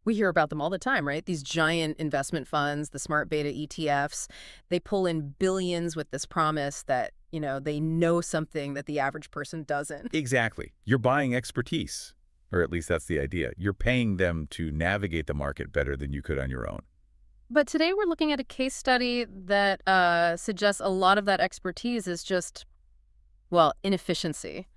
We hear about them all the time, right? These giant investment funds, the smart beta ETFs, they pull in billions with this promise that, they know something that the average person doesn't. Exactly. You're buying expertise, or at least that's the idea. You're paying them to navigate the market better than you could on your own. But today we're looking at a case study that suggests a lot of that expertise is just, well, inefficiency.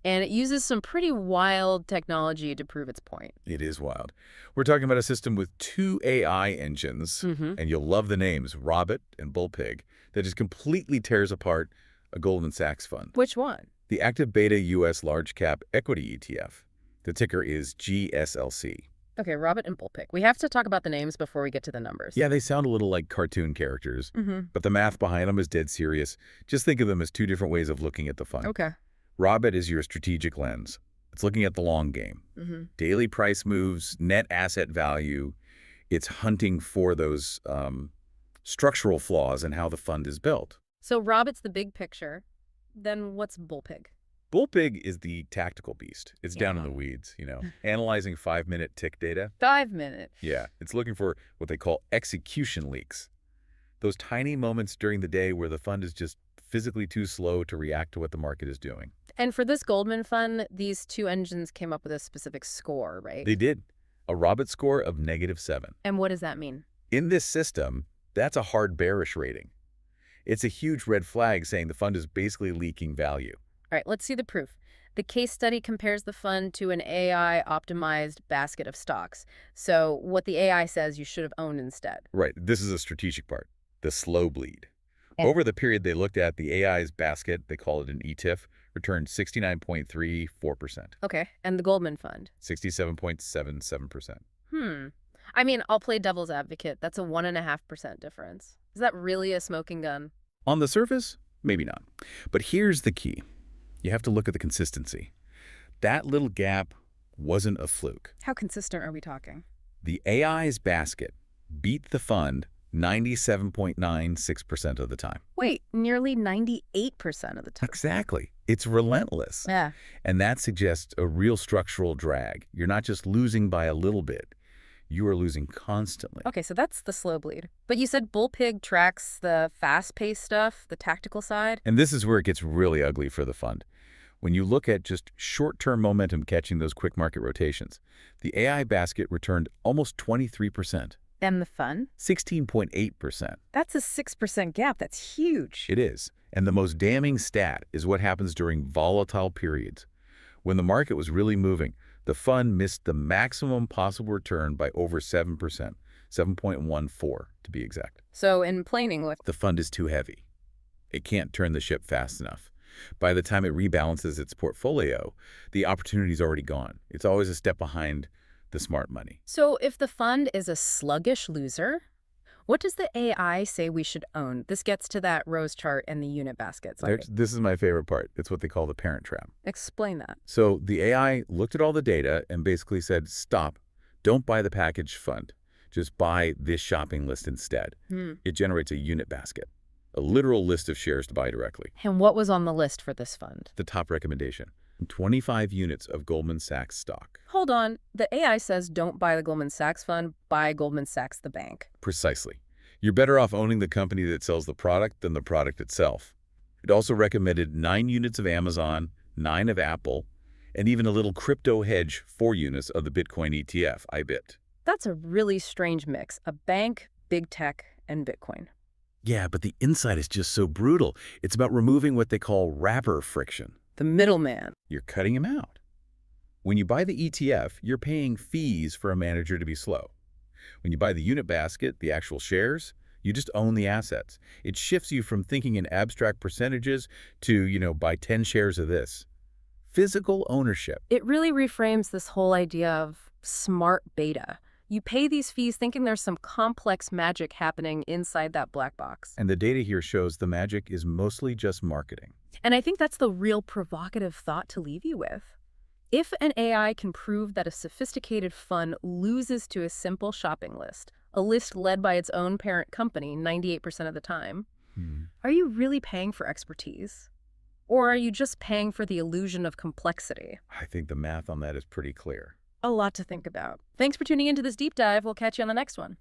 And it uses some pretty wild technology to prove its point. It is wild. We're talking about a system with two AI engines, Mm-hmm. and you'll love the names, Robbit and Bullpig, that just completely tears apart a Goldman Sachs fund. Which one? The active beta U.S. large cap equity ETF. The ticker is GSLC. Okay, Robbit and Bullpig. We have to talk about the names before we get to the numbers. Yeah, they sound a little like cartoon characters, but the math behind them is dead serious. Just think of them as two different ways of looking at the fund. Okay. Robbit is your strategic lens. It's looking at the long game. Daily price moves, net asset value. It's hunting for those structural flaws in how the fund is built. So Robbit's the big picture. Then what's Bullpig? Bullpig is the tactical beast. It's down in Yeah. the weeds, analyzing 5-minute tick data. 5 minutes. Yeah, it's looking for what they call execution leaks. Those tiny moments during the day where the fund is just physically too slow to react to what the market is doing. And for this Goldman fund, these two engines came up with a specific score, right? They did. A Robbit score of -7. And what does that mean? In this system, that's a hard bearish rating. It's a huge red flag saying the fund is basically leaking value. All right, let's see the proof. The case study compares the fund to an AI-optimized basket of stocks. So what the AI says you should have owned instead. Right. This is a strategic part, the slow bleed. And- Over the period they looked at, the AI's basket, they call it an ETF, returned 69.34%, Okay, and the Goldman fund? 67.77%. I mean, I'll play devil's advocate. That's a 1.5% difference. Is that really a smoking gun? On the surface, maybe not. But here's the key. You have to look at the consistency. That little gap wasn't a fluke. How consistent are we talking? The AI's basket beat the fund 97.96% of the time. Wait, nearly 98% of the time. Exactly. It's relentless. Yeah. And that suggests a real structural drag. You're not just losing by a little bit. You are losing constantly. Okay, so that's the slow bleed. But you said Bullpig tracks the fast-paced stuff, the tactical side? And this is where it gets really ugly for the fund. When you look at just short-term momentum catching those quick market rotations, the AI basket returned almost 23%. And the fund? 16.8%. That's a 6% gap. That's huge. It is. And the most damning stat is what happens during volatile periods. When the market was really moving, the fund missed the maximum possible return by over 7%, 7.14 to be exact. So in plain English, The fund is too heavy. It can't turn the ship fast enough. By the time it rebalances its portfolio, the opportunity's already gone. It's always a step behind the smart money. so if the fund is a sluggish loser, what does the AI say we should own? This gets to that rose chart and the unit baskets. This is my favorite part. It's what they call the parent trap. Explain that. So the AI looked at all the data and basically said, stop, don't buy the package fund. Just buy this shopping list instead. It generates a unit basket, a literal list of shares to buy directly. And what was on the list for this fund? The top recommendation, 25 units of Goldman Sachs stock. Hold on. The AI says don't buy the Goldman Sachs fund, buy Goldman Sachs the bank. Precisely. You're better off owning the company that sells the product than the product itself. It also recommended 9 units of Amazon, 9 of Apple, and even a little crypto hedge, 4 units of the Bitcoin ETF, IBIT. That's a really strange mix. A bank, big tech, and Bitcoin. Yeah, but the inside is just so brutal. It's about removing what they call wrapper friction. The middleman. You're cutting him out. When you buy the ETF, you're paying fees for a manager to be slow. When you buy the unit basket, the actual shares, you just own the assets. It shifts you from thinking in abstract percentages to, buy 10 shares of this. Physical ownership. It really reframes this whole idea of smart beta. You pay these fees thinking there's some complex magic happening inside that black box. And the data here shows the magic is mostly just marketing. And I think that's the real provocative thought to leave you with. If an AI can prove that a sophisticated fund loses to a simple shopping list, a list led by its own parent company 98% of the time, are you really paying for expertise? Or are you just paying for the illusion of complexity? I think the math on that is pretty clear. A lot to think about. Thanks for tuning into this deep dive. We'll catch you on the next one.